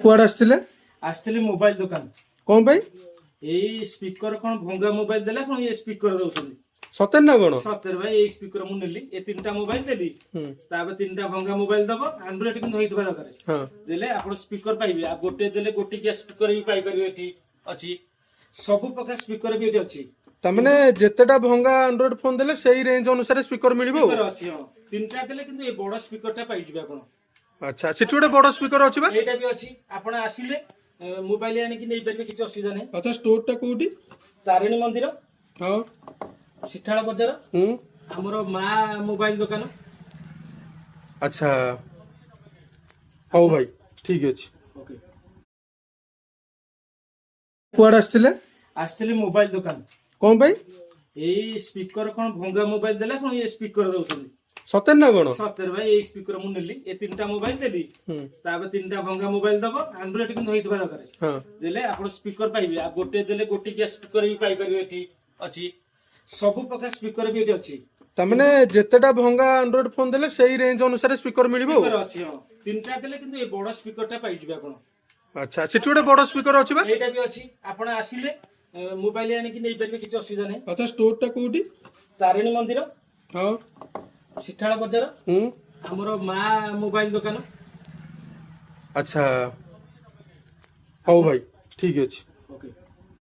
कुआडे आसथिले आसली मोबाइल दुकान कोन भाई एई स्पीकर कोन भंगा मोबाइल देला कोन ये स्पीकर दउछन सतेन ना कोन सतर भाई एई स्पीकर मु नेली ए तीनटा मोबाइल देली ताबे तीनटा भंगा मोबाइल दबो एंड्रॉइड किंतु होइतबा दरकार हां देले आपण स्पीकर पाइबे आ गोटे देले गोटी के स्पीकर भी पाइ परिबे एठी अछि सब प्रकार स्पीकर भी एठी अछि तमने जेतेटा भंगा एंड्रॉइड फोन देले सेही रेंज अनुसार स्पीकर मिलिबो स्पीकर अछि हां तीनटा देले किंतु ए बड़ स्पीकर टा पाइ जिबे आपण अच्छा सिटी गोटे बड़ स्पीकर अछि बा एटा भी अछि आपण आसिले मोबाइल आनी कि नै परबे किछ असुविधा नै अच्छा स्टोर टा कोठी तारिणी मंदिर हां सिठाळ बजार हमरो मा मोबाइल दुकान अच्छा हो भाई ठीक अछि ओके कुआडे आसथिले आसली मोबाइल दुकान कोन भाई एई स्पीकर कोन भंगा मोबाइल देला कोन ये स्पीकर दउछन सतेन ना कोन सतर भाई एई स्पीकर मु नेली ए तीनटा मोबाइल देली ताबे तीनटा भंगा मोबाइल दबो एंड्रॉइड किंतु होइतबा दरकार हां देले आपण स्पीकर पाइबे आ गोटे देले गोटी के स्पीकर भी पाइ परिबे एठी अछि सब प्रकार स्पीकर भी एठी अछि तमने जेतेटा भंगा एंड्रॉइड फोन देले सेही रेंज अनुसार स्पीकर मिलिबो स्पीकर अछि हां तीनटा देले किंतु ए बड़ स्पीकर टा पाइ जिबे आपण अच्छा सिटी गोटे बड़ स्पीकर अछि बा एटा भी अछि आपण आसिले मोबाइल आनी कि नै परबे किछ असुविधा नै अच्छा स्टोर टा कोठी तारिणी मंदिर हां सिठाळ बजार हमरो मा मोबाइल दुकान अच्छा हो भाई ठीक अछि